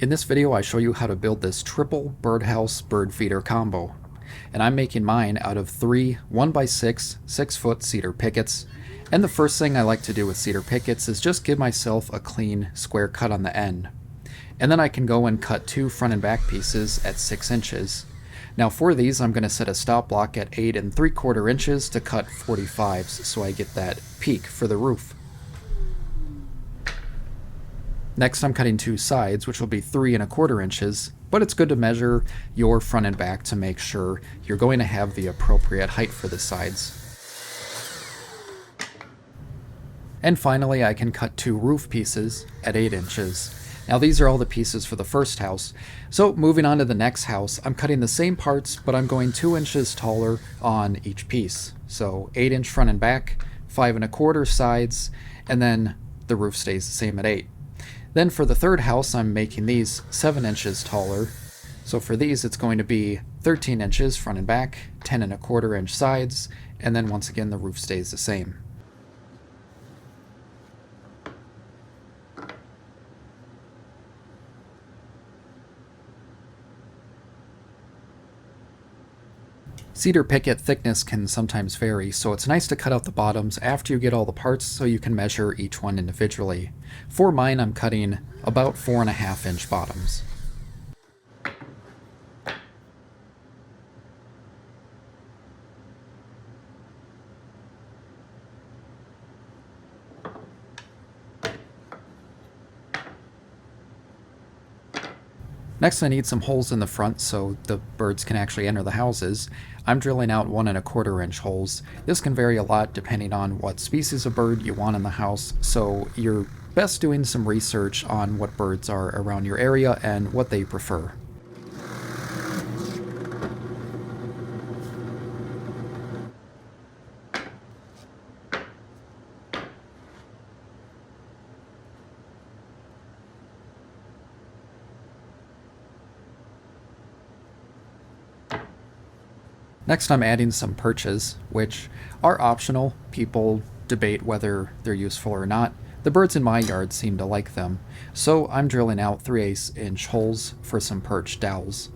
In this video, I show you how to build this triple birdhouse bird feeder combo. And I'm making mine out of 3 1x6 6-foot cedar pickets. And the first thing I like to do with cedar pickets is just give myself a clean square cut on the end. And then I can go and cut 2 front and back pieces at 6 inches. Now for these, I'm going to set a stop block at 8 3/4 inches to cut 45s so I get that peak for the roof. Next, I'm cutting 2 sides, which will be 3 1/4 inches, but it's good to measure your front and back to make sure you're going to have the appropriate height for the sides. And finally, I can cut 2 roof pieces at 8 inches. Now these are all the pieces for the first house. So moving on to the next house, I'm cutting the same parts, but I'm going 2 inches taller on each piece. So 8-inch front and back, 5 1/4 sides, and then the roof stays the same at 8. Then for the third house, I'm making these 7 inches taller. So for these, it's going to be 13 inches front and back, 10 1/4 inch sides, and then once again, the roof stays the same. Cedar picket thickness can sometimes vary, so it's nice to cut out the bottoms after you get all the parts so you can measure each one individually. For mine, I'm cutting about 4.5-inch bottoms. Next, I need some holes in the front so the birds can actually enter the houses. I'm drilling out 1 1/4 inch holes. This can vary a lot depending on what species of bird you want in the house, so you're best doing some research on what birds are around your area and what they prefer. Next, I'm adding some perches, which are optional. People debate whether they're useful or not. The birds in my yard seem to like them, so I'm drilling out 3/8 inch holes for some perch dowels.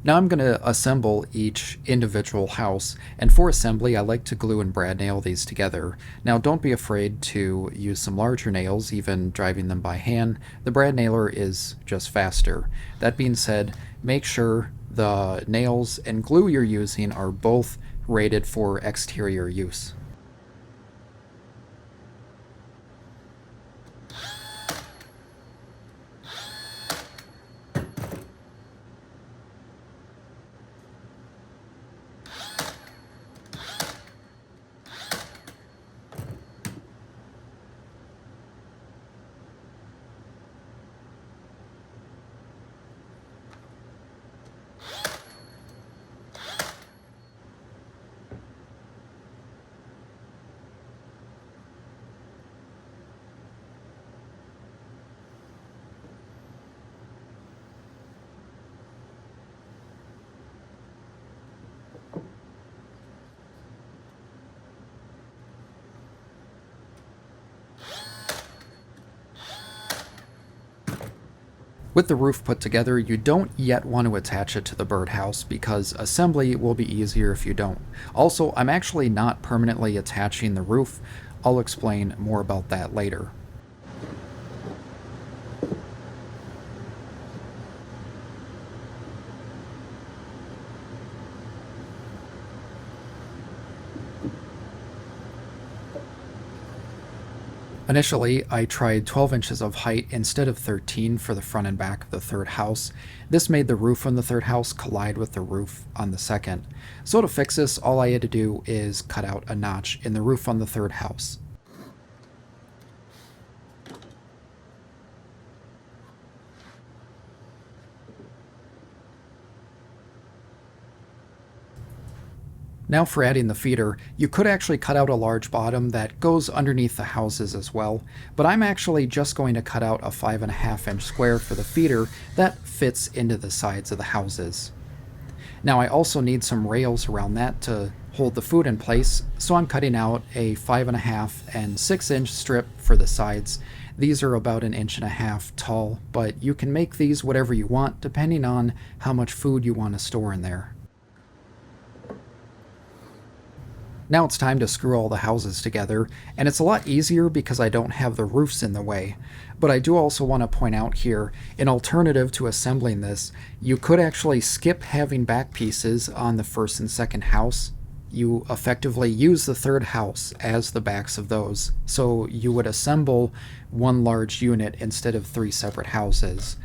Now I'm going to assemble each individual house, and for assembly I like to glue and brad nail these together. Now don't be afraid to use some larger nails, even driving them by hand. The brad nailer is just faster. That being said, make sure the nails and glue you're using are both rated for exterior use. With the roof put together, you don't yet want to attach it to the birdhouse because assembly will be easier if you don't. Also, I'm actually not permanently attaching the roof. I'll explain more about that later. Initially, I tried 12 inches of height instead of 13 for the front and back of the third house. This made the roof on the third house collide with the roof on the second. So to fix this, all I had to do is cut out a notch in the roof on the third house. Now for adding the feeder, you could actually cut out a large bottom that goes underneath the houses as well, but I'm actually just going to cut out a 5.5-inch square for the feeder that fits into the sides of the houses. Now I also need some rails around that to hold the food in place, so I'm cutting out a 5.5 and 6-inch strip for the sides. These are about 1.5 inches tall, but you can make these whatever you want depending on how much food you want to store in there. Now it's time to screw all the houses together, and it's a lot easier because I don't have the roofs in the way. But I do also want to point out here, an alternative to assembling this, you could actually skip having back pieces on the first and second house. You effectively use the third house as the backs of those, so you would assemble one large unit instead of 3 separate houses.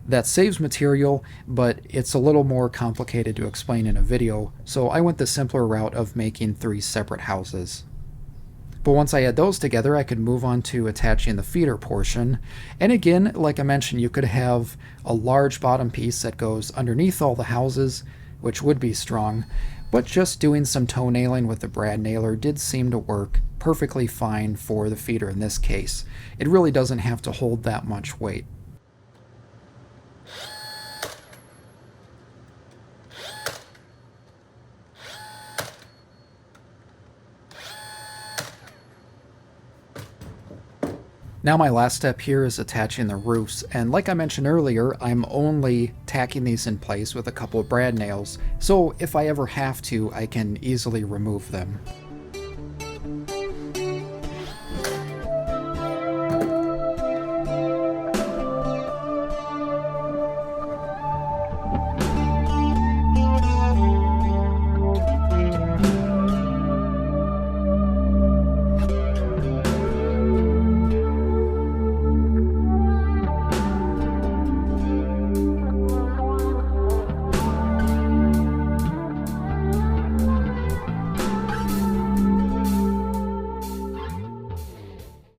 That saves material, but it's a little more complicated to explain in a video, so I went the simpler route of making 3 separate houses. But once I had those together, I could move on to attaching the feeder portion. And again, like I mentioned, you could have a large bottom piece that goes underneath all the houses, which would be strong, but just doing some toe nailing with the brad nailer did seem to work perfectly fine for the feeder in this case. It really doesn't have to hold that much weight. Now my last step here is attaching the roofs, and like I mentioned earlier, I'm only tacking these in place with a couple of brad nails, so if I ever have to, I can easily remove them.